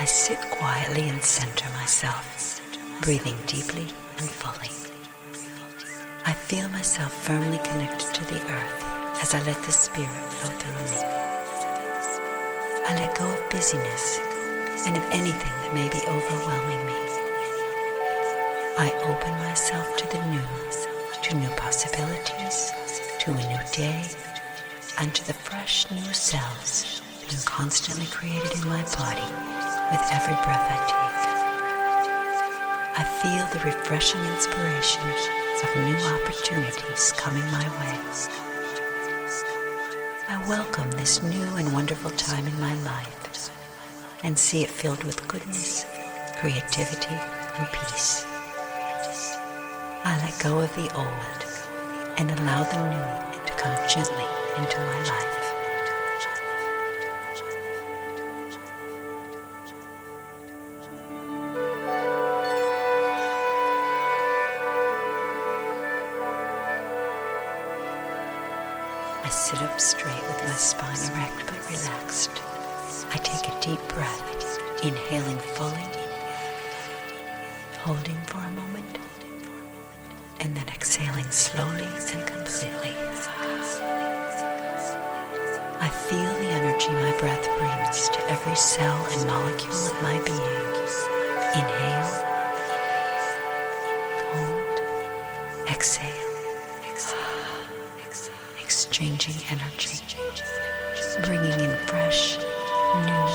I sit quietly and center myself, breathing deeply and fully. I feel myself firmly connected to the earth as I let the spirit flow through me. I let go of busyness and of anything that may be overwhelming me. I open myself to the new, to new possibilities, to a new day, and to the fresh new cells being constantly created in my body with every breath I take. I feel the refreshing inspiration of new opportunities coming my way. I welcome this new and wonderful time in my life and see it filled with goodness, creativity, and peace. I let go of the old and allow the new to come gently into my life. I sit up straight with my spine erect but relaxed. I take a deep breath, inhaling fully, holding for a moment, and then exhaling slowly and completely. I feel the energy my breath brings to every cell and molecule of my being. Inhale, hold, exhale. Exchanging energy, bringing in fresh, new,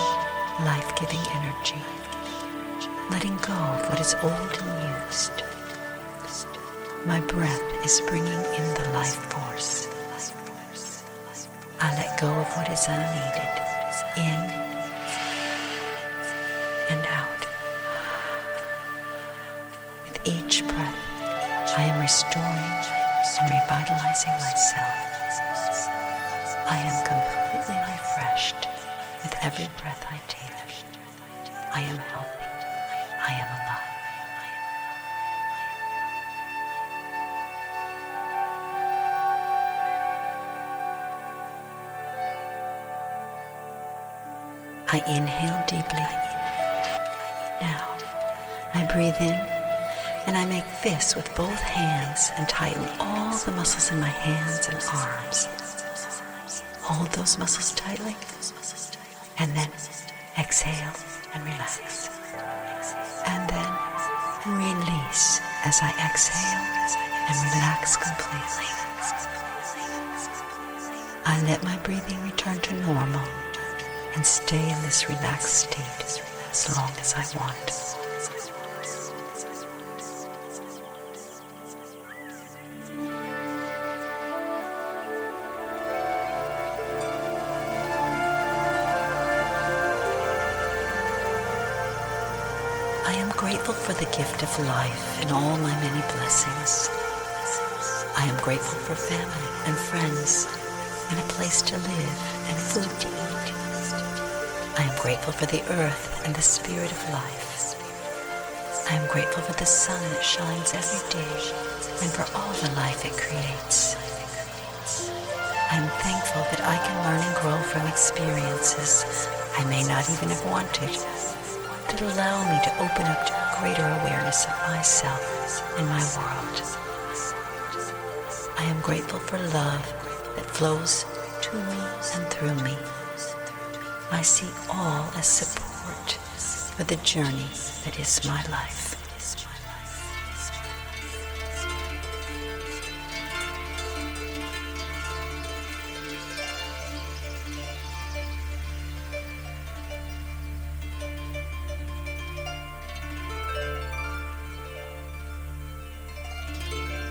life-giving energy, letting go of what is old and used. My breath is bringing in the life force. I let go of what is unneeded, in and out. With each breath, I am restoring and revitalizing myself. I am completely refreshed with every breath I take. I am healthy. I am alive. I inhale deeply. Now, I breathe in and I make fists with both hands and tighten all the muscles in my hands and arms. Hold those muscles tightly, and then exhale and relax. And then release as I exhale and relax completely. I let my breathing return to normal and stay in this relaxed state as long as I want. I am grateful for the gift of life and all my many blessings. I am grateful for family and friends and a place to live and food to eat. I am grateful for the earth and the spirit of life. I am grateful for the sun that shines every day and for all the life it creates. I am thankful that I can learn and grow from experiences I may not even have wanted, that allow me to open up to a greater awareness of myself and my world. I am grateful for love that flows to me and through me. I see all as support for the journey that is my life.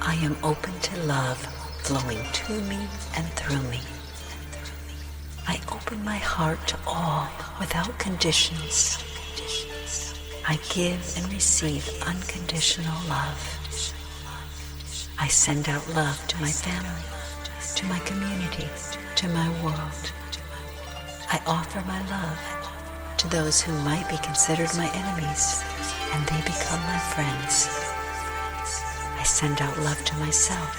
I am open to love flowing to me and through me. I open my heart to all without conditions. I give and receive unconditional love. I send out love to my family, to my community, to my world. I offer my love to those who might be considered my enemies, and they become my friends. I send out love to myself,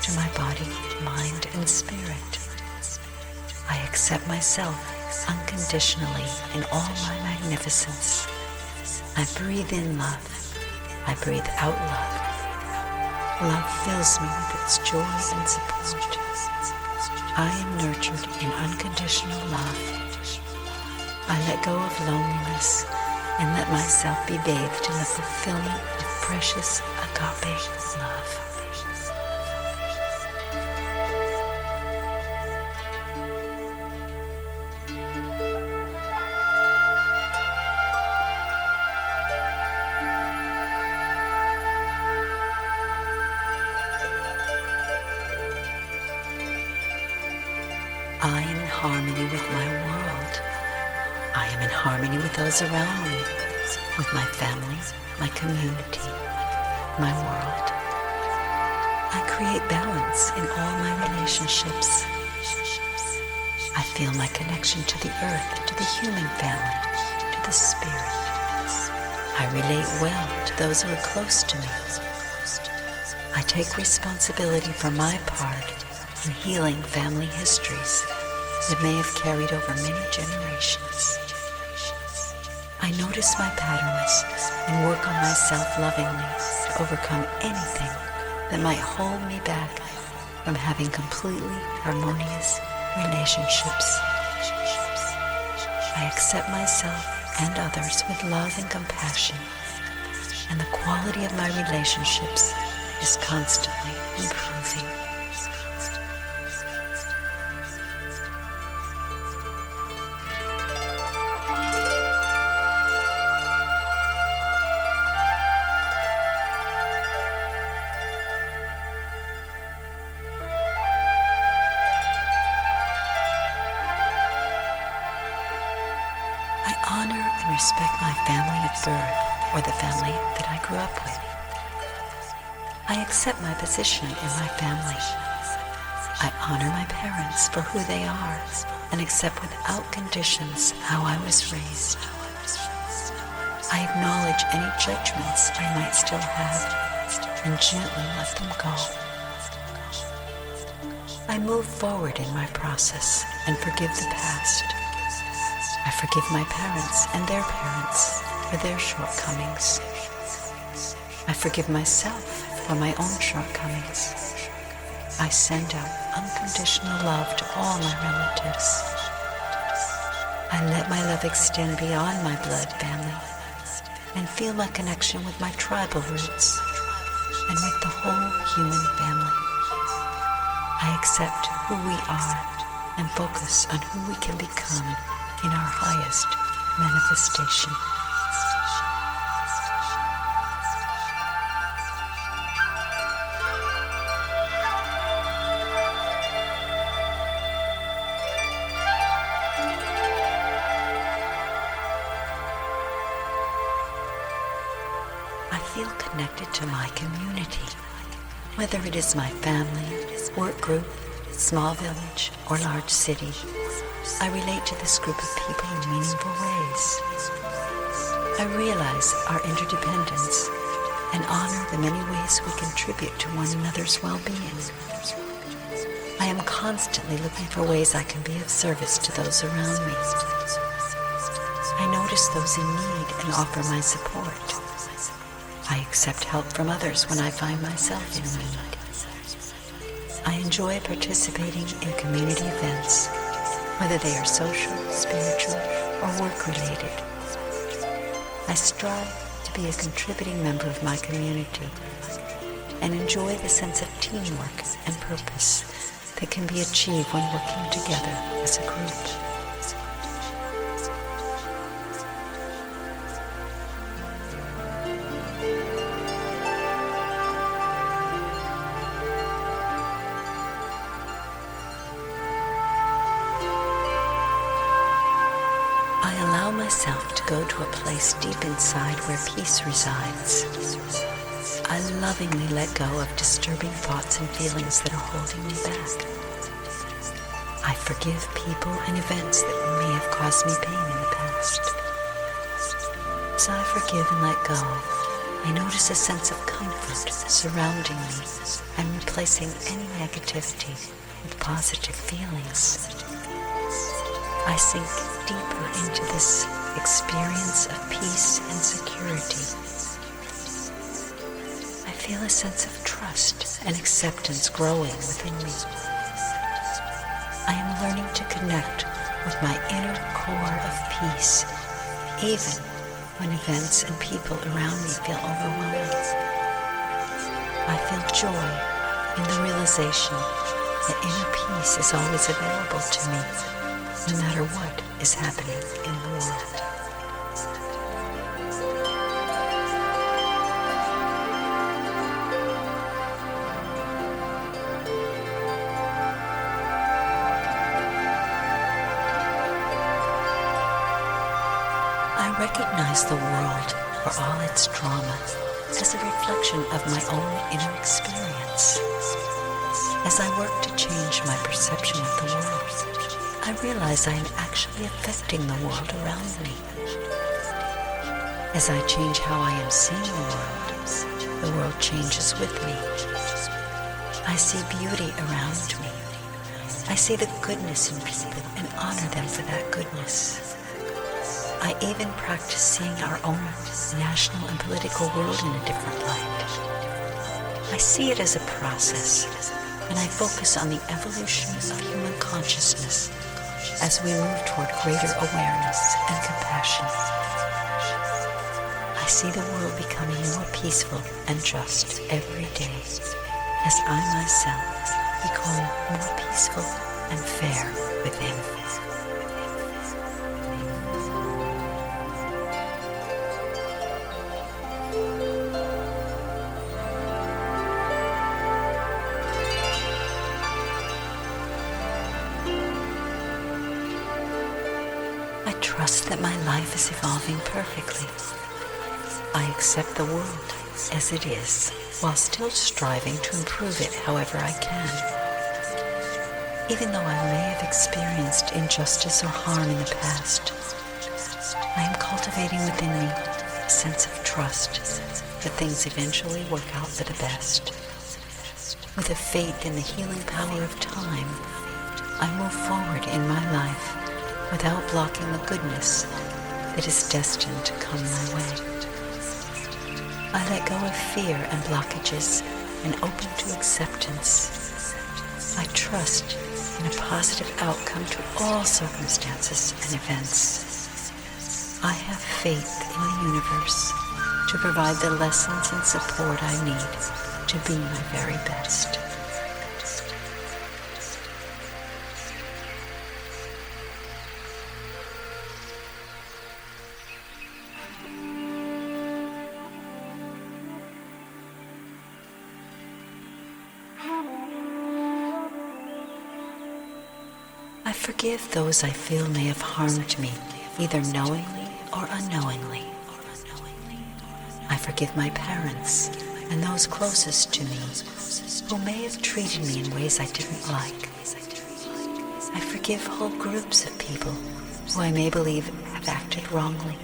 to my body, mind, and spirit. I accept myself unconditionally in all my magnificence. I breathe in love. I breathe out love. Love fills me with its joy and support. I am nurtured in unconditional love. I let go of loneliness and let myself be bathed in the fulfillment of precious agape love. I am in harmony with my world. I am in harmony with those around me, with my family, my community, my world. I create balance in all my relationships. I feel my connection to the earth, to the human family, to the spirit. I relate well to those who are close to me. I take responsibility for my part in healing family histories that may have carried over many generations. I notice my patterns and work on myself lovingly to overcome anything that might hold me back from having completely harmonious relationships. I accept myself and others with love and compassion, and the quality of my relationships is constantly improving. I honor and respect my family of birth or the family that I grew up with. I accept my position in my family. I honor my parents for who they are and accept without conditions how I was raised. I acknowledge any judgments I might still have and gently let them go. I move forward in my process and forgive the past. I forgive my parents and their parents for their shortcomings. I forgive myself for my own shortcomings. I send out unconditional love to all my relatives. I let my love extend beyond my blood family and feel my connection with my tribal roots and with the whole human family. I accept who we are and focus on who we can become in our highest manifestation. I feel connected to my community, whether it is my family, work group, small village, or large city. I relate to this group of people in meaningful ways. I realize our interdependence and honor the many ways we contribute to one another's well-being. I am constantly looking for ways I can be of service to those around me. I notice those in need and offer my support. I accept help from others when I find myself in need. I enjoy participating in community events, whether they are social, spiritual, or work-related. I strive to be a contributing member of my community and enjoy the sense of teamwork and purpose that can be achieved when working together as a group. I allow myself to go to a place deep inside where peace resides. I lovingly let go of disturbing thoughts and feelings that are holding me back. I forgive people and events that may have caused me pain in the past. As I forgive and let go, I notice a sense of comfort surrounding me and replacing any negativity with positive feelings. I sink deeper into this experience of peace and security. I feel a sense of trust and acceptance growing within me. I am learning to connect with my inner core of peace, even when events and people around me feel overwhelming. I feel joy in the realization that inner peace is always available to me, no matter what is happening in the world. I recognize the world, for all its drama, as a reflection of my own inner experience. As I work to change my perception of the world, I realize I am actually affecting the world around me. As I change how I am seeing the world changes with me. I see beauty around me. I see the goodness in people and honor them for that goodness. I even practice seeing our own national and political world in a different light. I see it as a process, and I focus on the evolution of human consciousness as we move toward greater awareness and compassion. I see the world becoming more peaceful and just every day as I myself become more peaceful and fair within. I trust that my life is evolving perfectly. I accept the world as it is, while still striving to improve it however I can. Even though I may have experienced injustice or harm in the past, I am cultivating within me a sense of trust that things eventually work out for the best. With a faith in the healing power of time, I move forward in my life without blocking the goodness that is destined to come my way. I let go of fear and blockages and open to acceptance. I trust in a positive outcome to all circumstances and events. I have faith in the universe to provide the lessons and support I need to be my very best. I forgive those I feel may have harmed me, either knowingly or unknowingly. I forgive my parents and those closest to me who may have treated me in ways I didn't like. I forgive whole groups of people who I may believe have acted wrongly.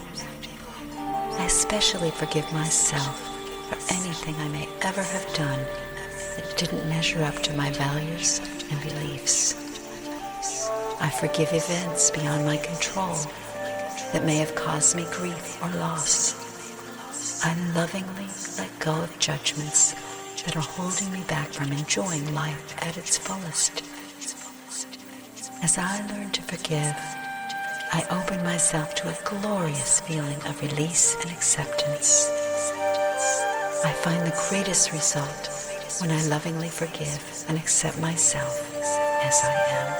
I especially forgive myself for anything I may ever have done that didn't measure up to my values and beliefs. I forgive events beyond my control that may have caused me grief or loss. I lovingly let go of judgments that are holding me back from enjoying life at its fullest. As I learn to forgive, I open myself to a glorious feeling of release and acceptance. I find the greatest result when I lovingly forgive and accept myself as I am.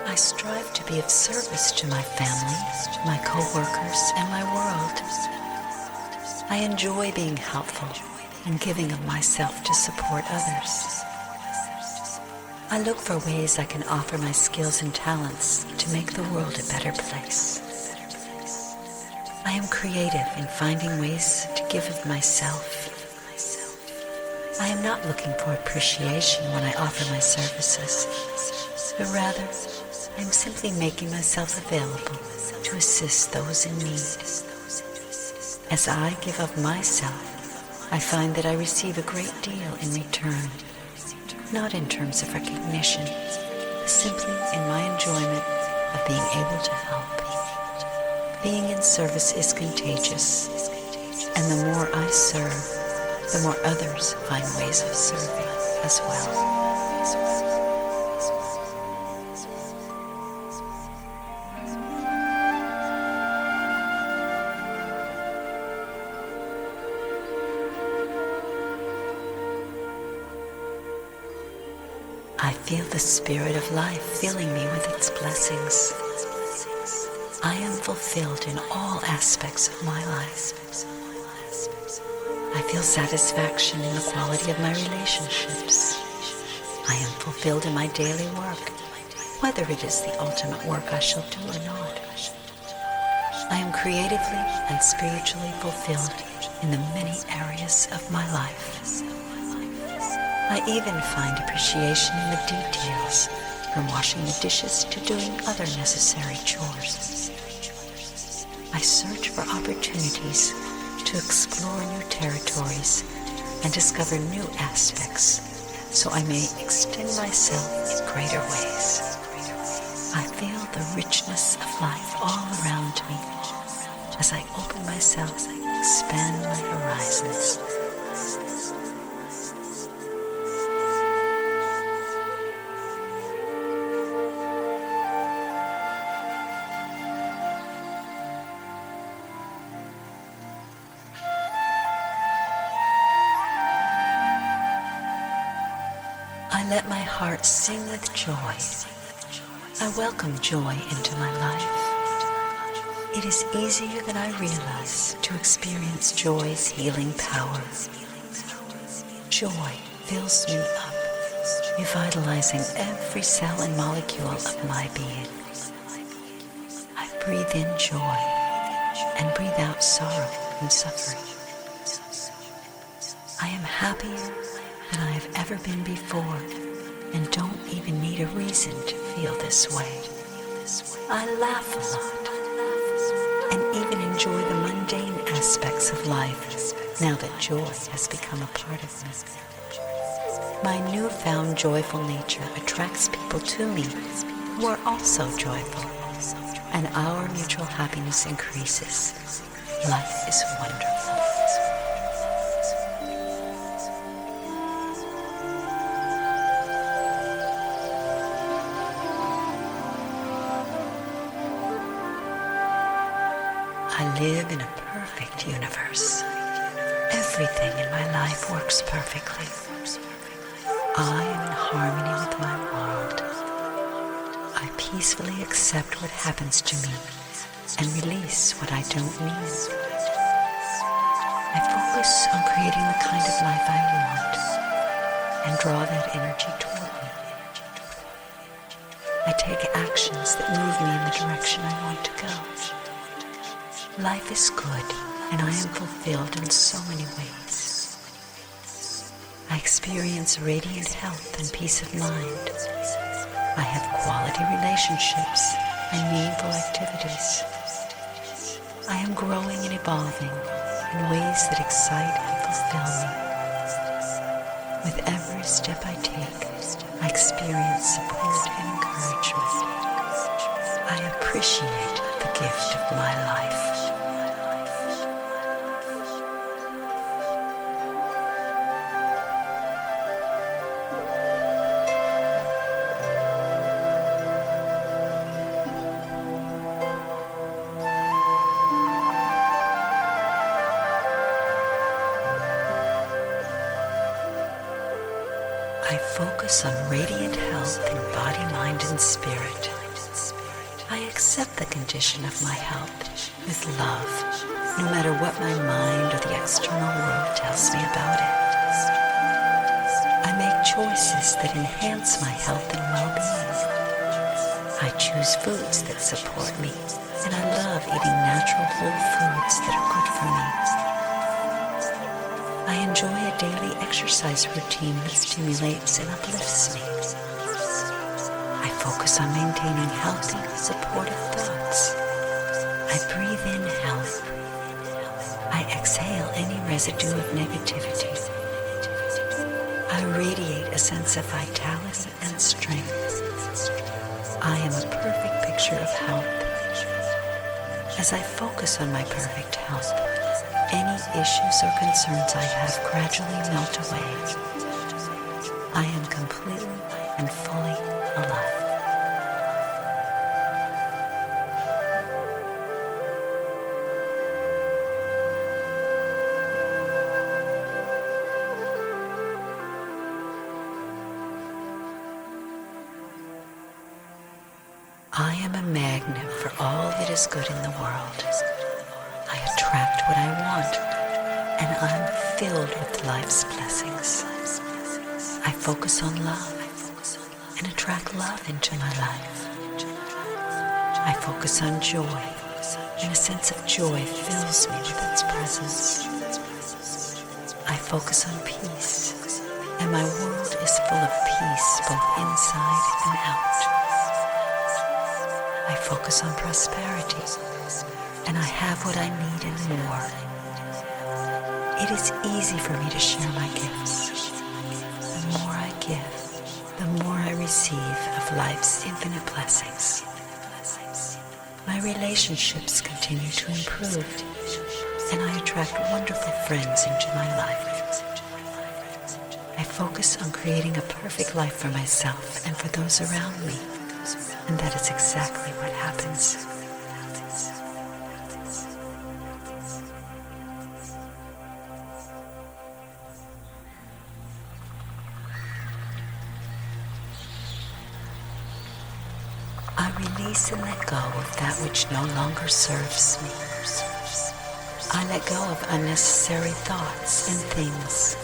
I strive to be of service to my family, my co-workers, and my world. I enjoy being helpful and giving of myself to support others. I look for ways I can offer my skills and talents to make the world a better place. I am creative in finding ways to give of myself. I am not looking for appreciation when I offer my services, but rather I am simply making myself available to assist those in need. As I give of myself, I find that I receive a great deal in return, not in terms of recognition, but simply in my enjoyment of being able to help. Being in service is contagious, and the more I serve, the more others find ways of serving as well. I feel the spirit of life filling me with its blessings. I am fulfilled in all aspects of my life. I feel satisfaction in the quality of my relationships. I am fulfilled in my daily work, whether it is the ultimate work I shall do or not. I am creatively and spiritually fulfilled in the many areas of my life. I even find appreciation in the details, from washing the dishes to doing other necessary chores. I search for opportunities to explore new territories and discover new aspects so I may extend myself in greater ways. I feel the richness of life all around me as I open myself and expand my horizons. I let my heart sing with joy. I welcome joy into my life. It is easier than I realize to experience joy's healing power. Joy fills me up, revitalizing every cell and molecule of my being. I breathe in joy and breathe out sorrow and suffering. I am happier than I have ever been before, and don't even need a reason to feel this way. I laugh a lot, and even enjoy the mundane aspects of life, now that joy has become a part of me. My newfound joyful nature attracts people to me who are also joyful, and our mutual happiness increases. Life is wonderful. I live in a perfect universe. Everything in my life works perfectly. I am in harmony with my world. I peacefully accept what happens to me and release what I don't need. I focus on creating the kind of life I want and draw that energy toward me. I take actions that move me in the direction I want to go. Life is good, and I am fulfilled in so many ways. I experience radiant health and peace of mind. I have quality relationships and meaningful activities. I am growing and evolving in ways that excite and fulfill me. With every step I take, I experience support and encouragement. I appreciate the gift of my life. I focus on radiant health in body, mind, and spirit. I accept the condition of my health with love, no matter what my mind or the external world tells me about it. I make choices that enhance my health and well-being. I choose foods that support me, and I love eating natural whole foods that are good for me. I enjoy a daily exercise routine that stimulates and uplifts me. I focus on maintaining healthy, supportive thoughts. I breathe in health. I exhale any residue of negativity. I radiate a sense of vitality and strength. I am a perfect picture of health. As I focus on my perfect health, any issues or concerns I have gradually melt away. I am completely and fully alive. I am a magnet for all that is good in the world. I attract what I want, and I'm filled with life's blessings. I focus on love and attract love into my life. I focus on joy, and a sense of joy fills me with its presence. I focus on peace, and my world is full of peace both inside and out. I focus on prosperity, and I have what I need and more. It is easy for me to share my gifts. The more I give, the more I receive of life's infinite blessings. My relationships continue to improve, and I attract wonderful friends into my life. I focus on creating a perfect life for myself and for those around me. And that is exactly what happens. I release and let go of that which no longer serves me. I let go of unnecessary thoughts and things.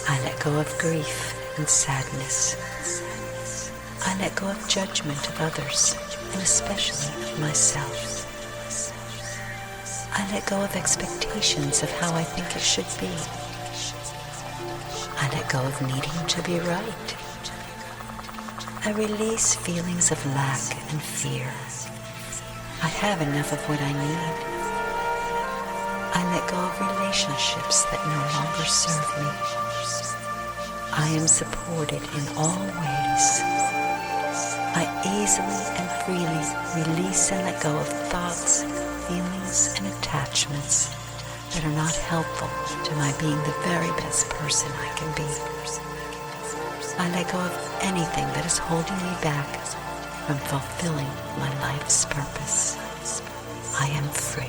I let go of grief and sadness. I let go of judgment of others, and especially of myself. I let go of expectations of how I think it should be. I let go of needing to be right. I release feelings of lack and fear. I have enough of what I need. I let go of relationships that no longer serve me. I am supported in all ways. I easily and freely release and let go of thoughts, feelings, and attachments that are not helpful to my being the very best person I can be. I let go of anything that is holding me back from fulfilling my life's purpose. I am free.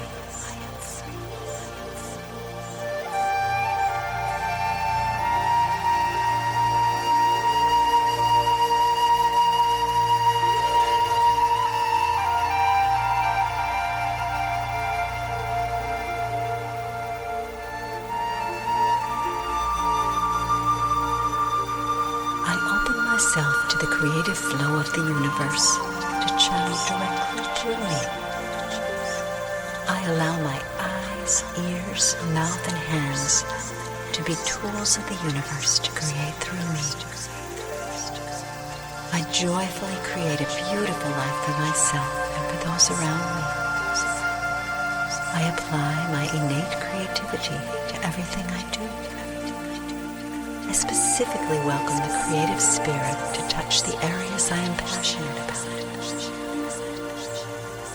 Myself to the creative flow of the universe to channel directly through me. I allow my eyes, ears, mouth, and hands to be tools of the universe to create through me. I joyfully create a beautiful life for myself and for those around me. I apply my innate creativity to everything I do. I specifically welcome the creative spirit to touch the areas I am passionate about.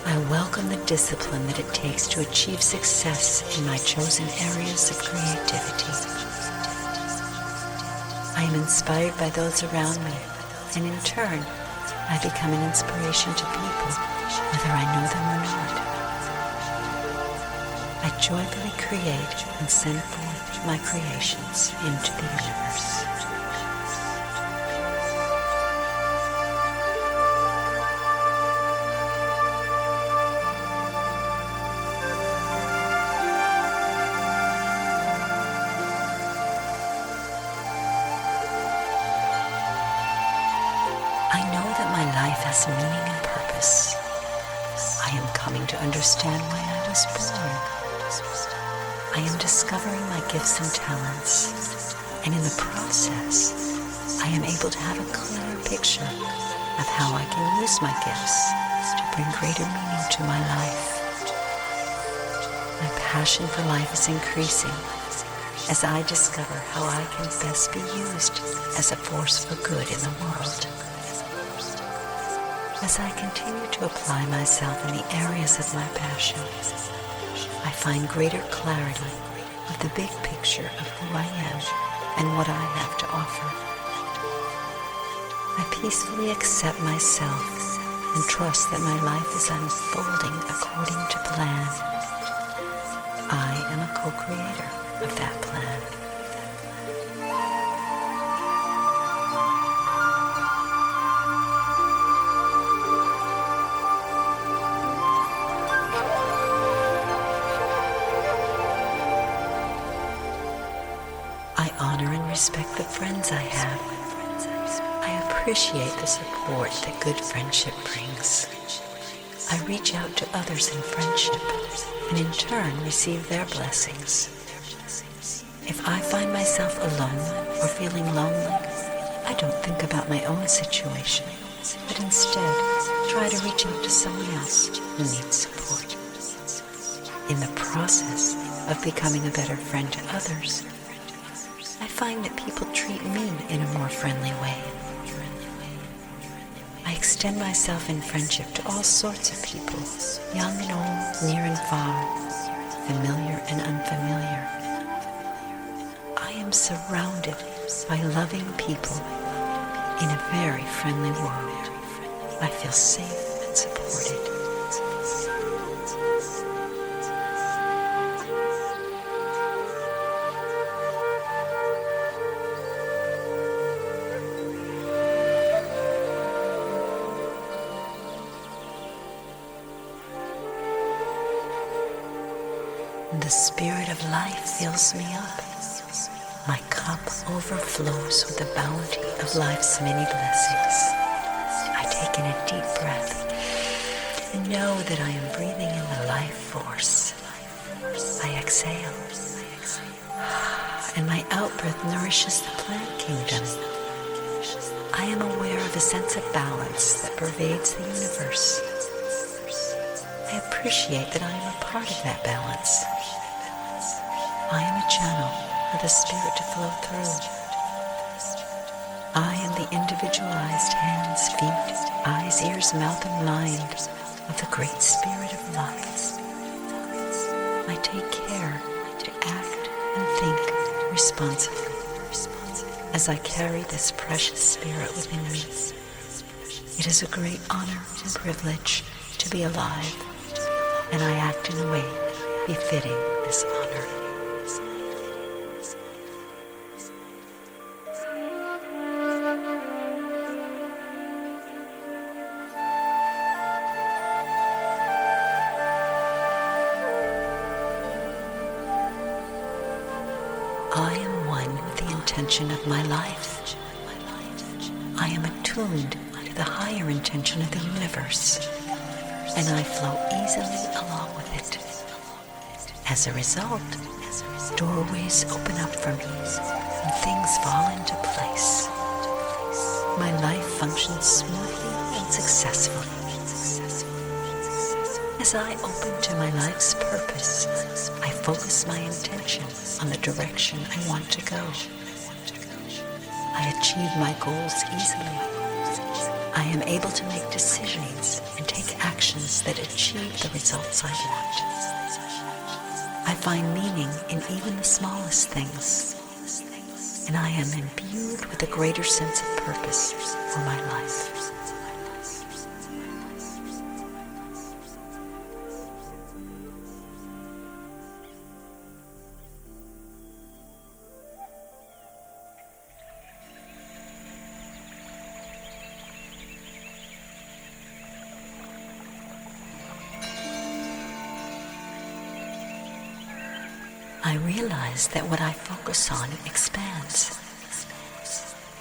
I welcome the discipline that it takes to achieve success in my chosen areas of creativity. I am inspired by those around me, and in turn, I become an inspiration to people, whether I know them or not. I joyfully create and send forth my creations into the universe. I know that my life has meaning and purpose. I am coming to understand why I was born. I am discovering my gifts and talents, and in the process, I am able to have a clearer picture of how I can use my gifts to bring greater meaning to my life. My passion for life is increasing as I discover how I can best be used as a force for good in the world. As I continue to apply myself in the areas of my passion, I find greater clarity of the big picture of who I am and what I have to offer. I peacefully accept myself and trust that my life is unfolding according to plan. I am a co-creator of that plan. I honor and respect the friends I have. I appreciate the support that good friendship brings. I reach out to others in friendship and in turn receive their blessings. If I find myself alone or feeling lonely, I don't think about my own situation, but instead try to reach out to someone else who needs support. In the process of becoming a better friend to others, I find that people treat me in a more friendly way. I extend myself in friendship to all sorts of people, young and old, near and far, familiar and unfamiliar. I am surrounded by loving people in a very friendly world. I feel safe and supported. The spirit of life fills me up. My cup overflows with the bounty of life's many blessings. I take in a deep breath and know that I am breathing in the life force. I exhale, and my out-breath nourishes the plant kingdom. I am aware of a sense of balance that pervades the universe. I appreciate that I am a part of that balance. I am a channel for the spirit to flow through. I am the individualized hands, feet, eyes, ears, mouth, and mind of the great spirit of life. I take care to act and think responsibly as I carry this precious spirit within me. It is a great honor and privilege to be alive, and I act in a way befitting this honor. I am one with the intention of my life. I am attuned to the higher intention of the universe, and I flow easily along with it. As a result, doorways open up for me and things fall into place. My life functions smoothly and successfully. As I open to my life's purpose, I focus my intention on the direction I want to go. I achieve my goals easily. I am able to make decisions and take actions that achieve the results I want. I find meaning in even the smallest things, and I am imbued with a greater sense of purpose for my life. I realize that what I focus on expands.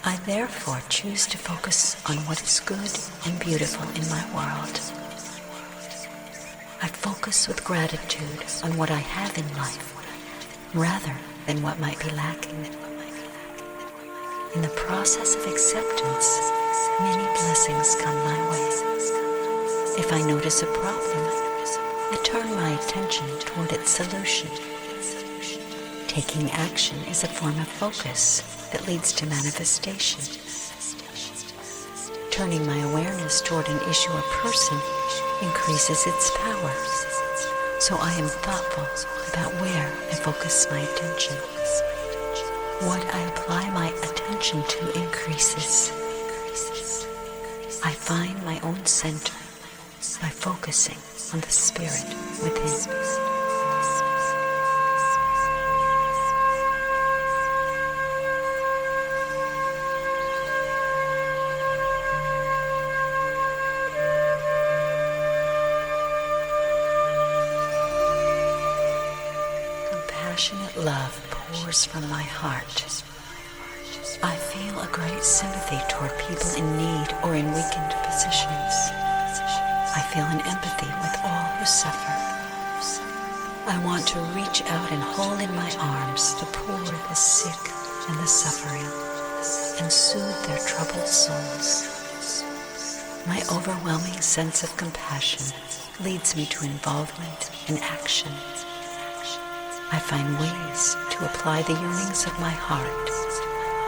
I therefore choose to focus on what is good and beautiful in my world. I focus with gratitude on what I have in life, rather than what might be lacking. In the process of acceptance, many blessings come my way. If I notice a problem, I turn my attention toward its solution. Taking action is a form of focus that leads to manifestation. Turning my awareness toward an issue or person increases its power. So I am thoughtful about where I focus my attention. What I apply my attention to increases. I find my own center by focusing on the spirit within. Compassionate love pours from my heart. I feel a great sympathy toward people in need or in weakened positions. I feel an empathy with all who suffer. I want to reach out and hold in my arms the poor, the sick, and the suffering, and soothe their troubled souls. My overwhelming sense of compassion leads me to involvement and action. I find ways to apply the yearnings of my heart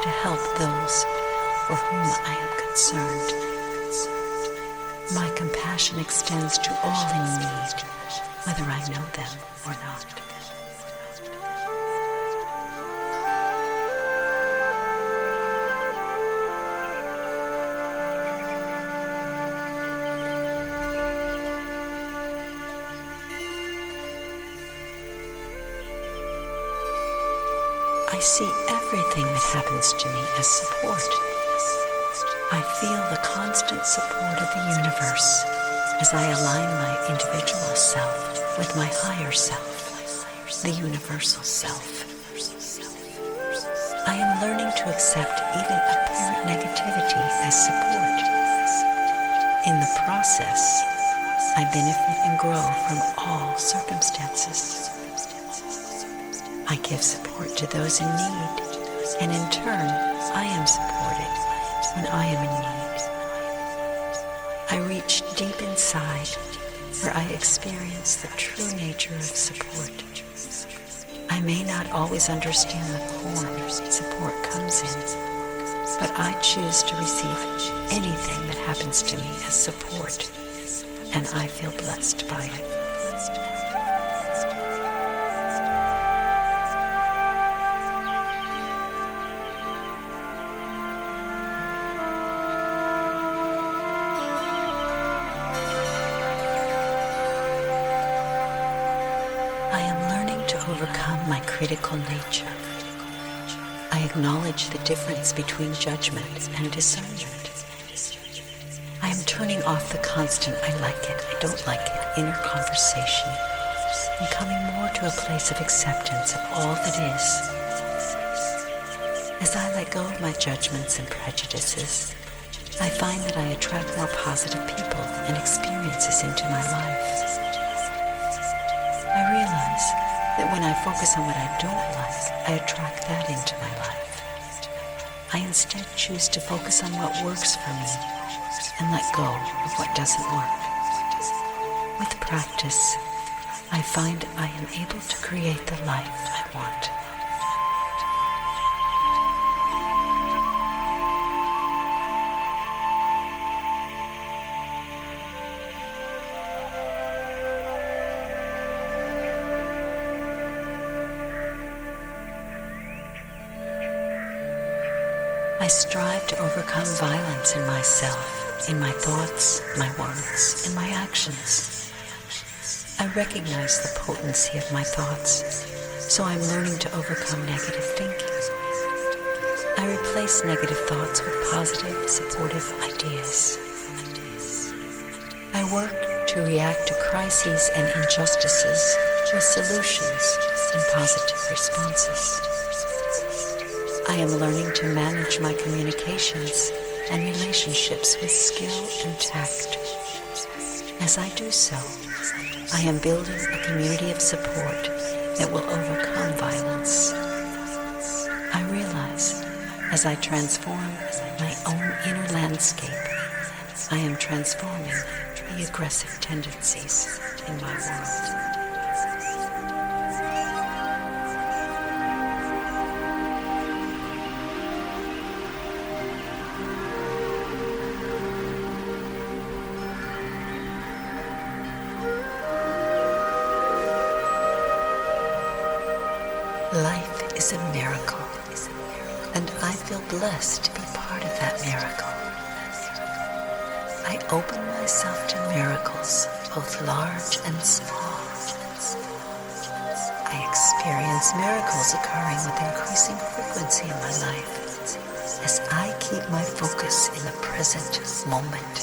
to help those for whom I am concerned. My compassion extends to all in need, whether I know them or not. I see everything that happens to me as support. I feel the constant support of the universe as I align my individual self with my higher self, the universal self. I am learning to accept even apparent negativity as support. In the process, I benefit and grow from all circumstances. I give support to those in need, and in turn, I am supported when I am in need. I reach deep inside, where I experience the true nature of support. I may not always understand the form support comes in, but I choose to receive anything that happens to me as support, and I feel blessed by it. I am learning to overcome my critical nature. I acknowledge the difference between judgment and discernment. I am turning off the constant I like it, I don't like it inner conversation and coming more to a place of acceptance of all that is. As I let go of my judgments and prejudices, I find that I attract more positive people and experiences into my life. I realize that when I focus on what I don't like, I attract that into my life. I instead choose to focus on what works for me and let go of what doesn't work. With practice, I find I am able to create the life I want. I strive to overcome violence in myself, in my thoughts, my words, and my actions. I recognize the potency of my thoughts, so I'm learning to overcome negative thinking. I replace negative thoughts with positive, supportive ideas. I work to react to crises and injustices with solutions and positive responses. I am learning to manage my communications and relationships with skill and tact. As I do so, I am building a community of support that will overcome violence. I realize As I transform my own inner landscape, I am transforming the aggressive tendencies in my world. Life is a miracle, and I feel blessed to be part of that miracle. I open myself to miracles, both large and small. I experience miracles occurring with increasing frequency in my life as I keep my focus in the present moment.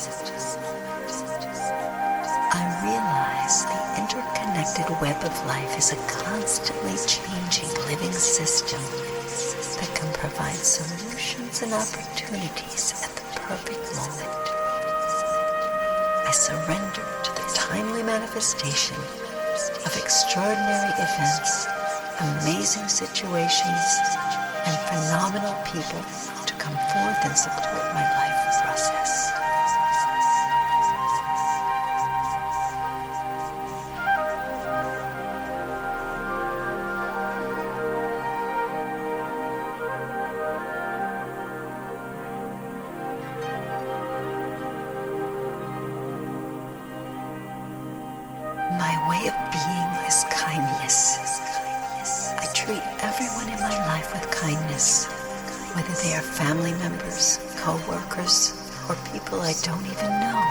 I realize the interconnected web of life is a constantly changing living system that can provide solutions and opportunities at the perfect moment. I surrender to the timely manifestation of extraordinary events, amazing situations, and phenomenal people to come forth and support my life process. My way of being is kindness. I treat everyone in my life with kindness, whether they are family members, co-workers, or people I don't even know.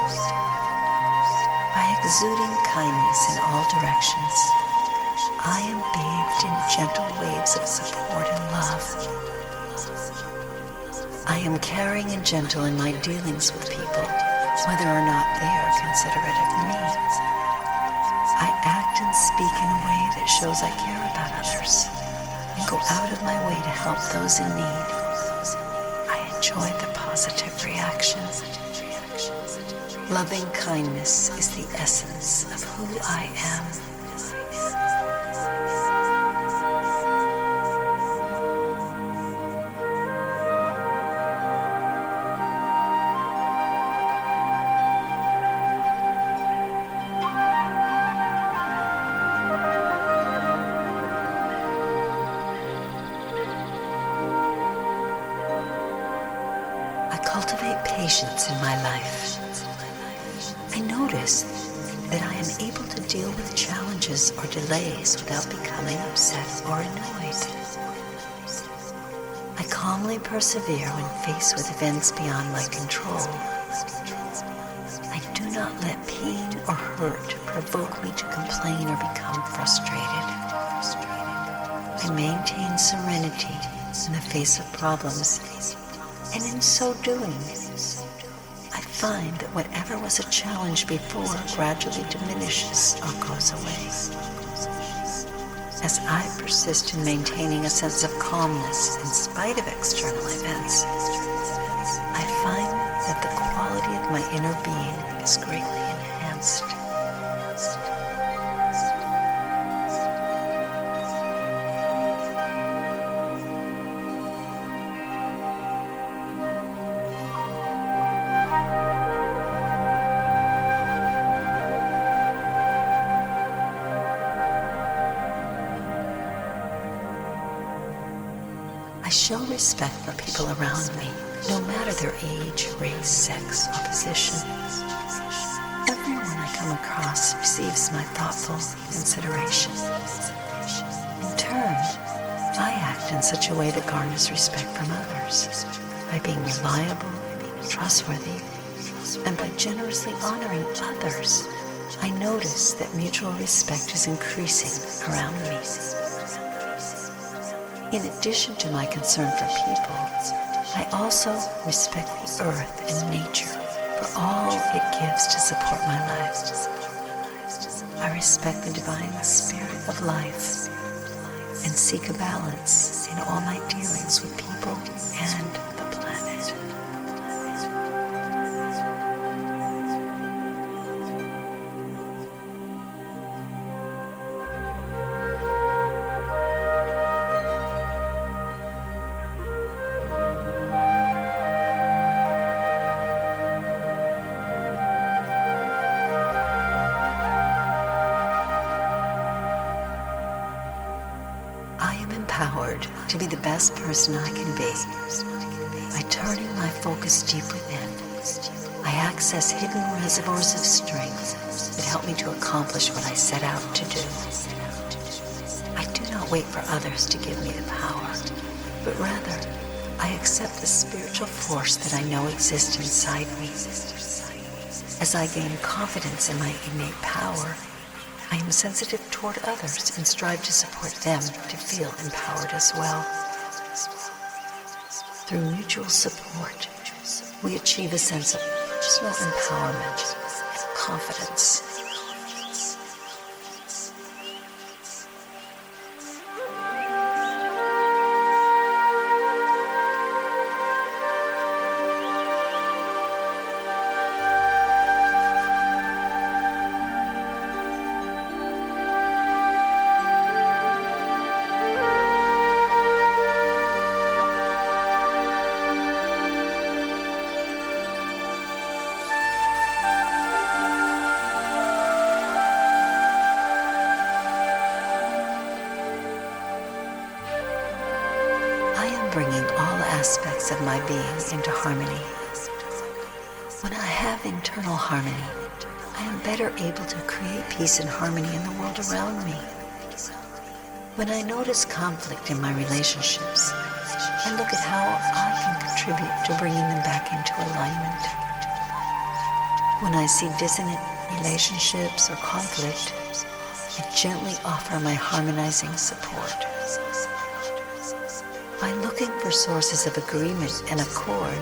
By exuding kindness in all directions, I am bathed in gentle waves of support and love. I am caring and gentle in my dealings with people, whether or not they are considerate of me. I act and speak in a way that shows I care about others and go out of my way to help those in need. I enjoy the positive reaction. Loving kindness is the essence of who I am. I cultivate patience in my life. I notice that I am able to deal with challenges or delays without becoming upset or annoyed. I calmly persevere when faced with events beyond my control. I do not let pain or hurt provoke me to complain or become frustrated. I maintain serenity in the face of problems, and in so doing, I find that whatever was a challenge before gradually diminishes or goes away. As I persist in maintaining a sense of calmness in spite of external events, I find that the quality of my inner being is greatly enhanced. I show respect for people around me, no matter their age, race, sex, or position. Everyone I come across receives my thoughtful consideration. In turn, I act in such a way that garners respect from others, by being reliable, trustworthy, and by generously honoring others. I notice that mutual respect is increasing around me. In addition to my concern for people, I also respect the earth and nature for all it gives to support my life. I respect the divine spirit of life and seek a balance in all my dealings with people and the planet. am empowered to be the best person I can be. By turning my focus deep within, I access hidden reservoirs of strength that help me to accomplish what I set out to do. I do not wait for others to give me the power, but rather, I accept the spiritual force that I know exists inside me. As I gain confidence in my innate power, I am sensitive toward others and strive to support them to feel empowered as well. Through mutual support, we achieve a sense of personal empowerment and confidence. Bringing all aspects of my being into harmony. When I have internal harmony, I am better able to create peace and harmony in the world around me. When I notice conflict in my relationships, I look at how I can contribute to bringing them back into alignment. When I see dissonant relationships or conflict, I gently offer my harmonizing support. By looking for sources of agreement and accord,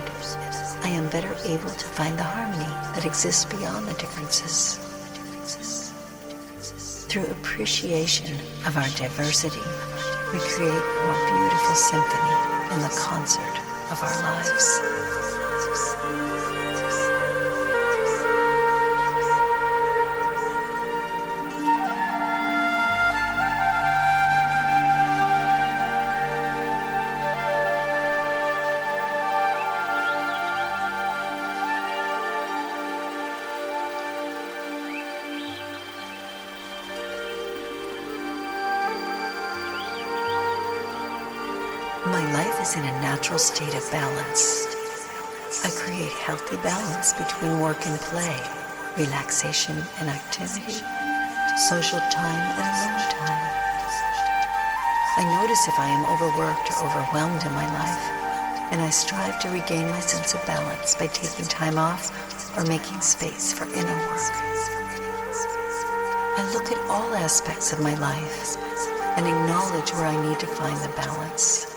I am better able to find the harmony that exists beyond the differences. Through appreciation of our diversity, we create a more beautiful symphony in the concert of our lives. My life is in a natural state of balance. I create healthy balance between work and play, relaxation and activity, social time and alone time. I notice if I am overworked or overwhelmed in my life, and I strive to regain my sense of balance by taking time off or making space for inner work. I look at all aspects of my life and acknowledge where I need to find the balance.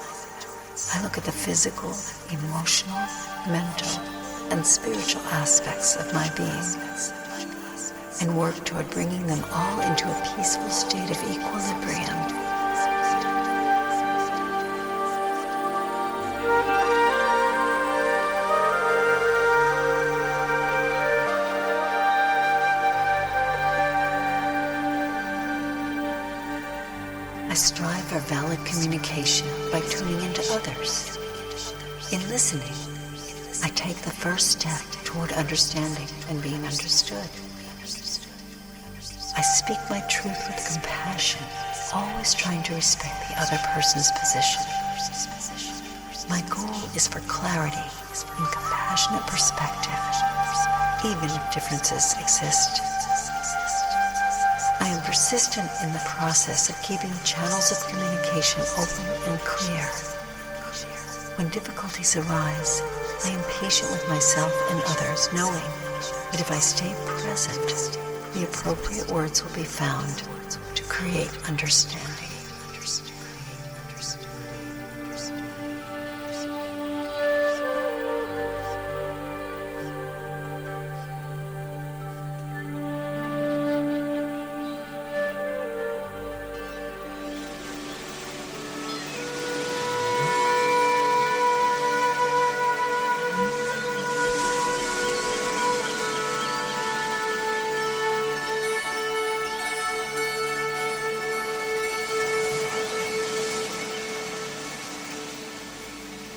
I look at the physical, emotional, mental, and spiritual aspects of my being and work toward bringing them all into a peaceful state of equilibrium. I strive for valid communication by tuning into others. In listening, I take the first step toward understanding and being understood. I speak my truth with compassion, always trying to respect the other person's position. My goal is for clarity and compassionate perspective, even if differences exist. I am persistent in the process of keeping channels of communication open and clear. When difficulties arise, I am patient with myself and others, knowing that if I stay present, the appropriate words will be found to create understanding.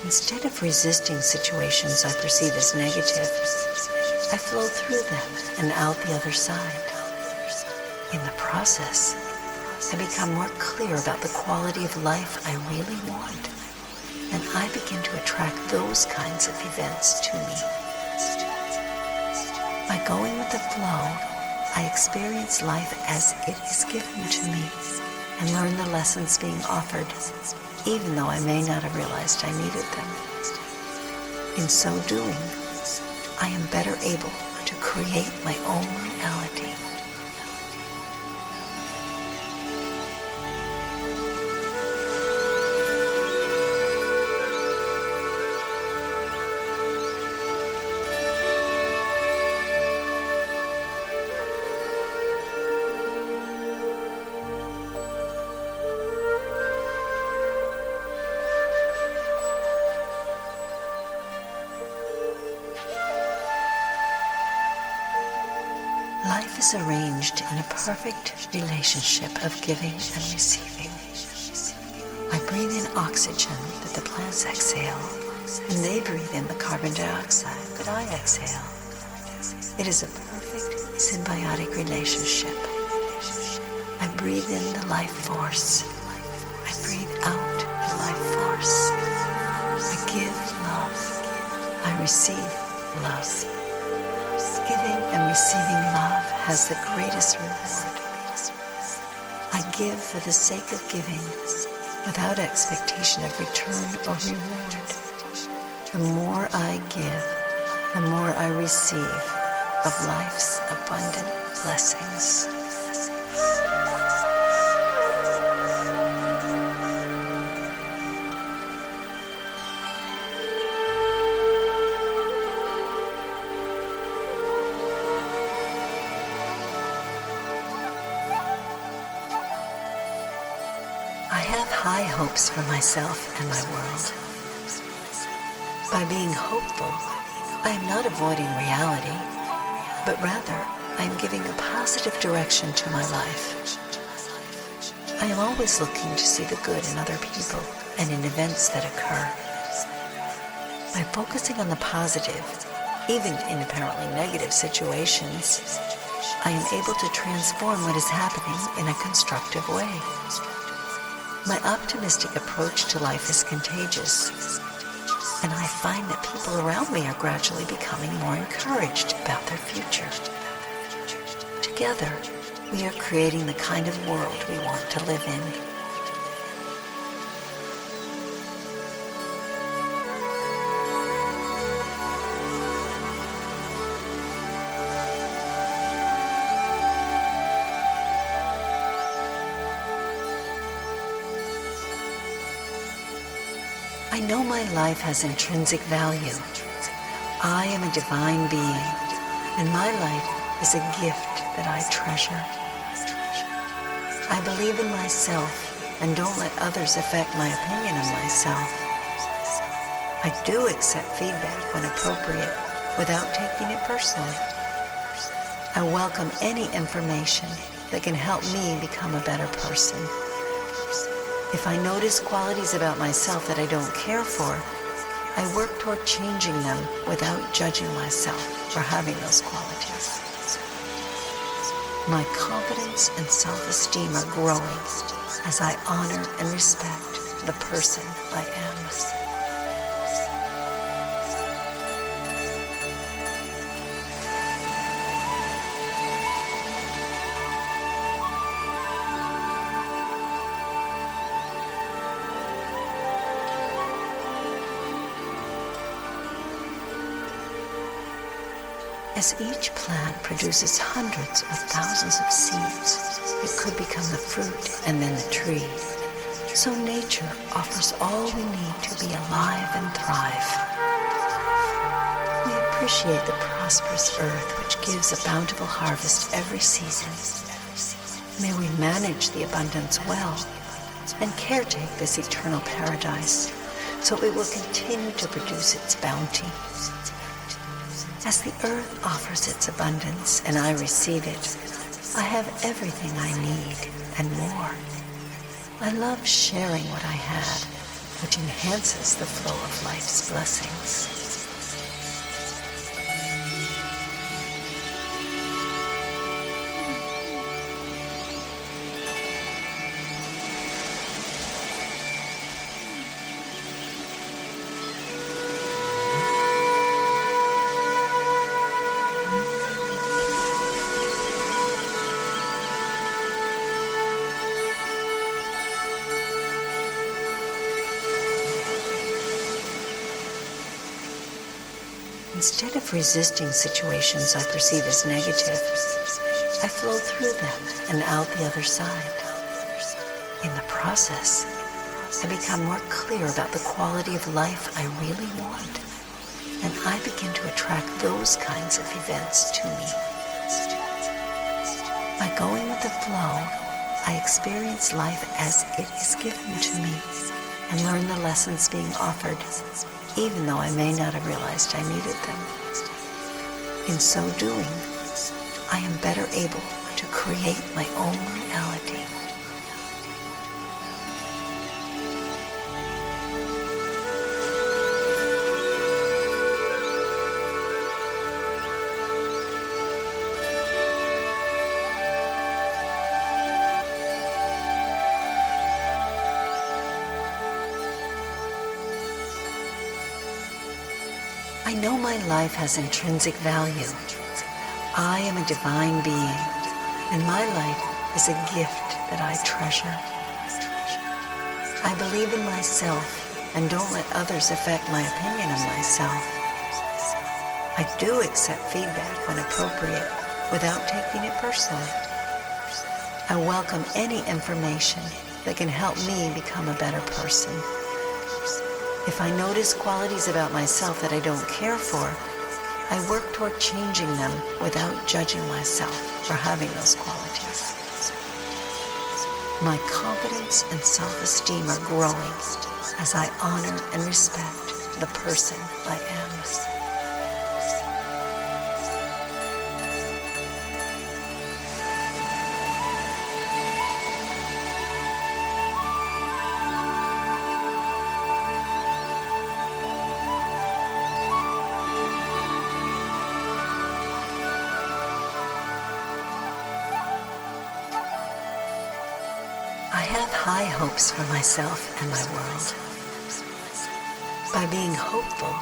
Instead of resisting situations I perceive as negative, I flow through them and out the other side. In the process, I become more clear about the quality of life I really want, and I begin to attract those kinds of events to me. By going with the flow, I experience life as it is given to me and learn the lessons being offered, even though I may not have realized I needed them. In so doing, I am better able to create my own reality. Life is arranged in a perfect relationship of giving and receiving. I breathe in oxygen that the plants exhale, and they breathe in the carbon dioxide that I exhale. It is a perfect symbiotic relationship. I breathe in the life force. I breathe out the life force. I give love. I receive love. Giving and receiving love has the greatest reward. I give for the sake of giving, without expectation of return or reward. The more I give, the more I receive of life's abundant blessings. I have high hopes for myself and my world. By being hopeful, I am not avoiding reality, but rather I am giving a positive direction to my life. I am always looking to see the good in other people and in events that occur. By focusing on the positive, even in apparently negative situations, I am able to transform what is happening in a constructive way. My optimistic approach to life is contagious, and I find that people around me are gradually becoming more encouraged about their future. Together, we are creating the kind of world we want to live in. I know my life has intrinsic value. I am a divine being, and my life is a gift that I treasure. I believe in myself and don't let others affect my opinion of myself. I do accept feedback when appropriate without taking it personally. I welcome any information that can help me become a better person. If I notice qualities about myself that I don't care for, I work toward changing them without judging myself for having those qualities. My confidence and self-esteem are growing as I honor and respect the person I am. As each plant produces hundreds or thousands of seeds, it could become the fruit and then the tree. So nature offers all we need to be alive and thrive. We appreciate the prosperous earth which gives a bountiful harvest every season. May we manage the abundance well and caretake this eternal paradise so it will continue to produce its bounty. As the earth offers its abundance and I receive it, I have everything I need and more. I love sharing what I have, which enhances the flow of life's blessings. Instead of resisting situations I perceive as negative, I flow through them and out the other side. In the process, I become more clear about the quality of life I really want, and I begin to attract those kinds of events to me. By going with the flow, I experience life as it is given to me and learn the lessons being offered, even though I may not have realized I needed them. In so doing, I am better able to create my own reality. I know my life has intrinsic value. I am a divine being, and my life is a gift that I treasure. I believe in myself and don't let others affect my opinion of myself. I do accept feedback when appropriate without taking it personally. I welcome any information that can help me become a better person. If I notice qualities about myself that I don't care for, I work toward changing them without judging myself for having those qualities. My confidence and self-esteem are growing as I honor and respect the person I am. I have high hopes for myself and my world. By being hopeful,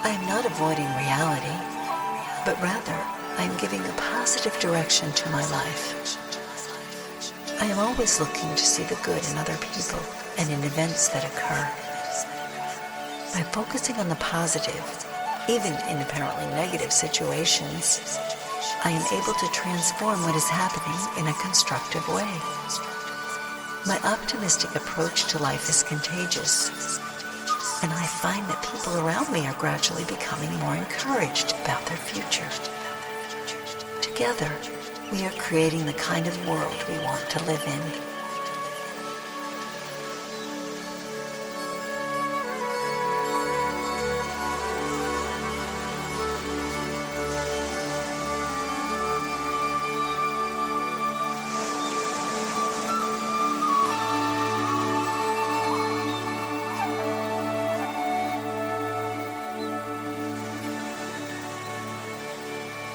I am not avoiding reality, but rather I am giving a positive direction to my life. I am always looking to see the good in other people and in events that occur. By focusing on the positive, even in apparently negative situations, I am able to transform what is happening in a constructive way. My optimistic approach to life is contagious, and I find that people around me are gradually becoming more encouraged about their future. Together, we are creating the kind of world we want to live in.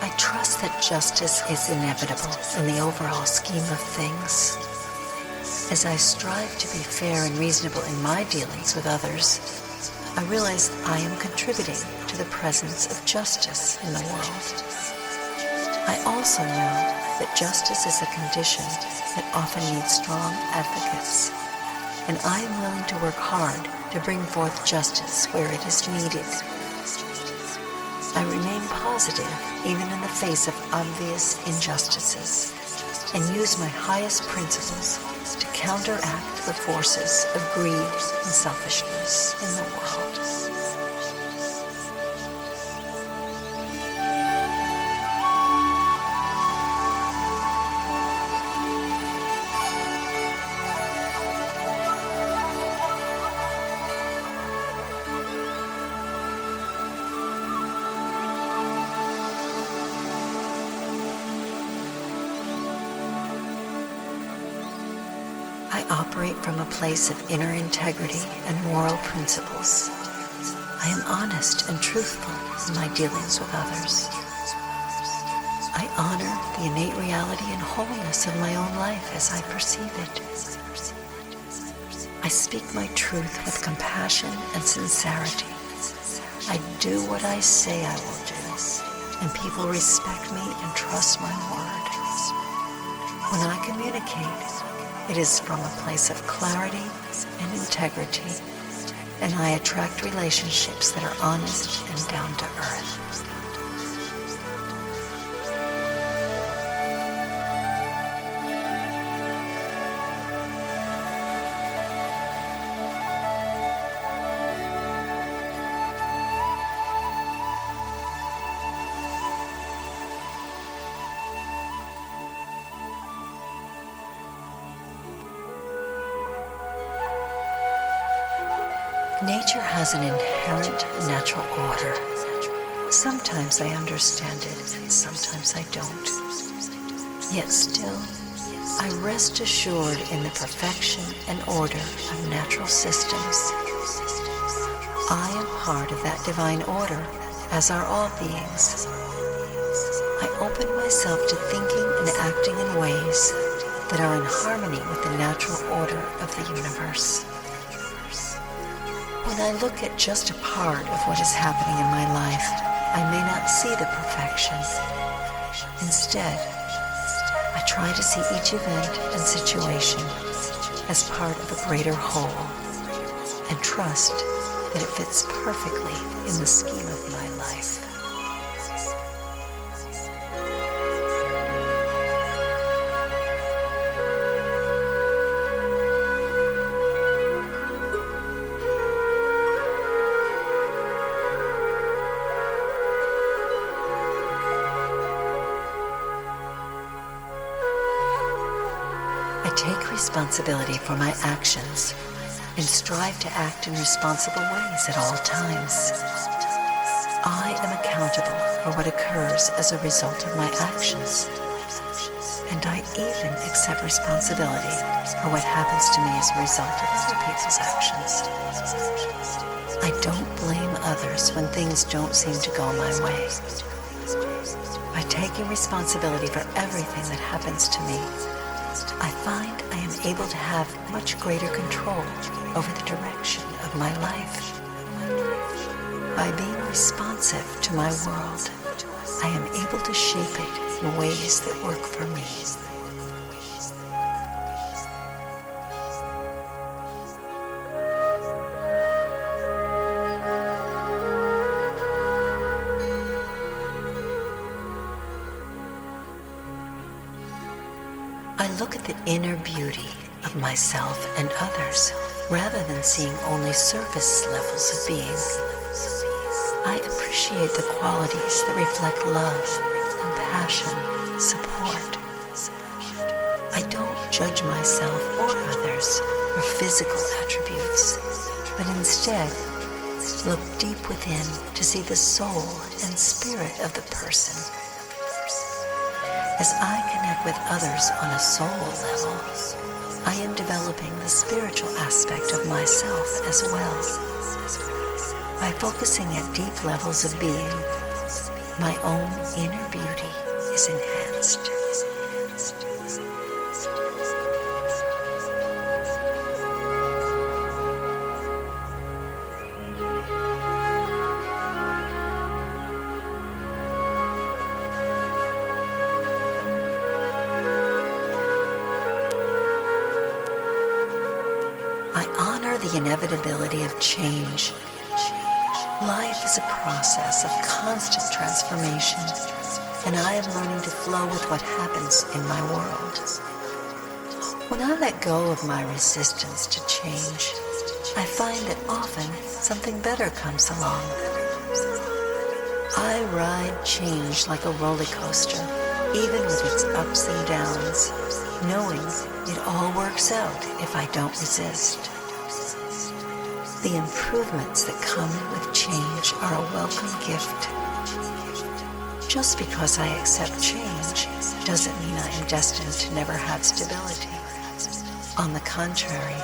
I trust that justice is inevitable in the overall scheme of things. As I strive to be fair and reasonable in my dealings with others, I realize I am contributing to the presence of justice in the world. I also know that justice is a condition that often needs strong advocates, and I am willing to work hard to bring forth justice where it is needed. I remain positive even in the face of obvious injustices and use my highest principles to counteract the forces of greed and selfishness in the world. I operate from a place of inner integrity and moral principles. I am honest and truthful in my dealings with others. I honor the innate reality and wholeness of my own life as I perceive it. I speak my truth with compassion and sincerity. I do what I say I will do, and people respect me and trust my word. When I communicate, it is from a place of clarity and integrity, and I attract relationships that are honest and down to earth. Nature has an inherent natural order. Sometimes I understand it, and sometimes I don't. Yet still, I rest assured in the perfection and order of natural systems. I am part of that divine order, as are all beings. I open myself to thinking and acting in ways that are in harmony with the natural order of the universe. When I look at just a part of what is happening in my life, I may not see the perfection. Instead, I try to see each event and situation as part of a greater whole and trust that it fits perfectly in the scheme of my life. I take responsibility for my actions and strive to act in responsible ways at all times. I am accountable for what occurs as a result of my actions, and I even accept responsibility for what happens to me as a result of other people's actions. I don't blame others when things don't seem to go my way. By taking responsibility for everything that happens to me, I find I am able to have much greater control over the direction of my life. By being responsive to my world, I am able to shape it in ways that work for me. I look at the inner beauty of myself and others rather than seeing only surface levels of being. I appreciate the qualities that reflect love, compassion, support. I don't judge myself or others for physical attributes, but instead look deep within to see the soul and spirit of the person. As I connect with others on a soul level, I am developing the spiritual aspect of myself as well. By focusing at deep levels of being, my own inner beauty is enhanced. I honor the inevitability of change. Life is a process of constant transformation, and I am learning to flow with what happens in my world. When I let go of my resistance to change, I find that often something better comes along. I ride change like a roller coaster, even with its ups and downs, knowing it all works out if I don't resist. The improvements that come with change are a welcome gift. Just because I accept change doesn't mean I am destined to never have stability. On the contrary,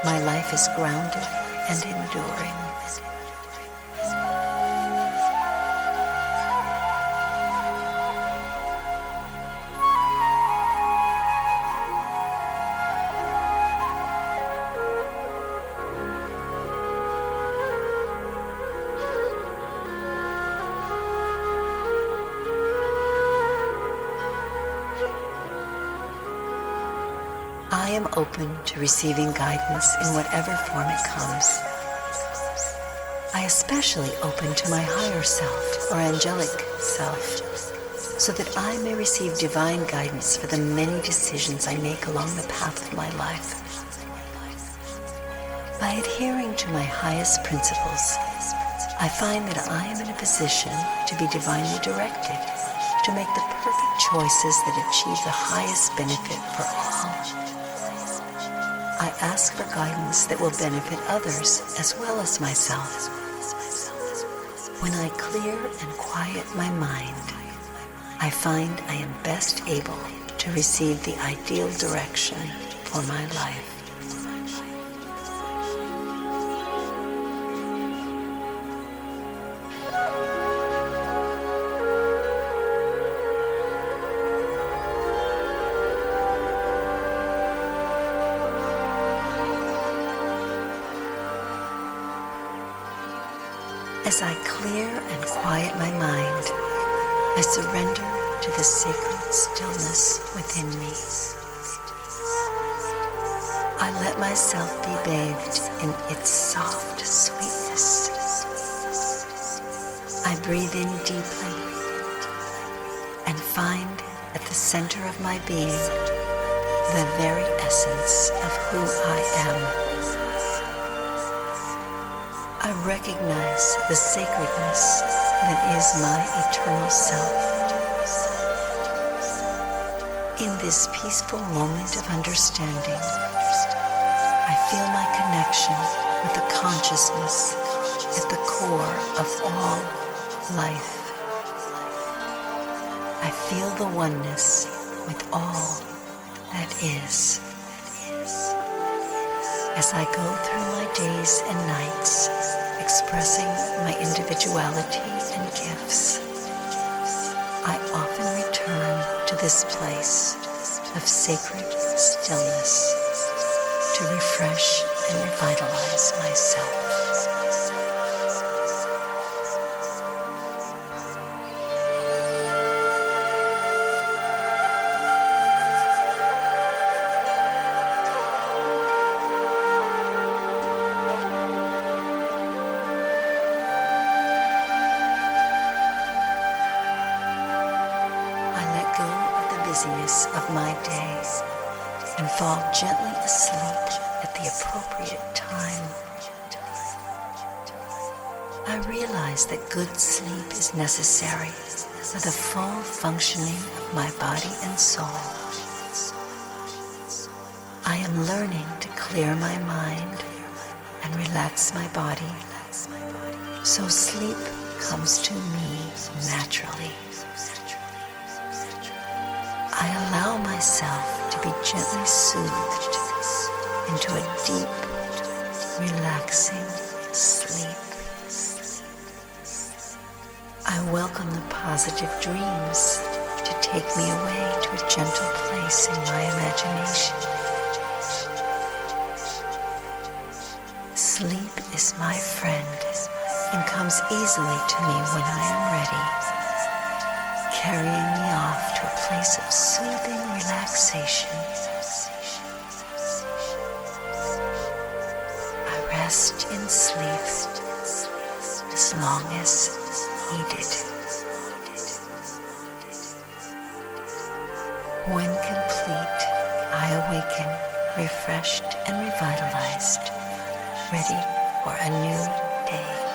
my life is grounded and enduring. I am open to receiving guidance in whatever form it comes. I especially open to my higher self or angelic self, so that I may receive divine guidance for the many decisions I make along the path of my life. By adhering to my highest principles, I find that I am in a position to be divinely directed, to make the perfect choices that achieve the highest benefit for all. I ask for guidance that will benefit others as well as myself. When I clear and quiet my mind, I find I am best able to receive the ideal direction for my life. As I clear and quiet my mind, I surrender to the sacred stillness within me. I let myself be bathed in its soft sweetness. I breathe in deeply and find at the center of my being the very essence of who I am. I recognize the sacredness that is my eternal self. In this peaceful moment of understanding, I feel my connection with the consciousness at the core of all life. I feel the oneness with all that is. As I go through my days and nights, expressing my individuality and gifts, I often return to this place of sacred stillness to refresh and revitalize myself. Busyness of my days and fall gently asleep at the appropriate time. I realize that good sleep is necessary for the full functioning of my body and soul. I am learning to clear my mind and relax my body, so sleep comes to me naturally. I allow myself to be gently soothed into a deep, relaxing sleep. I welcome the positive dreams to take me away to a gentle place in my imagination. Sleep is my friend and comes easily to me when I am ready, carrying me off to a place of soothing relaxation. I rest in sleep as long as needed. When complete, I awaken refreshed and revitalized, ready for a new day.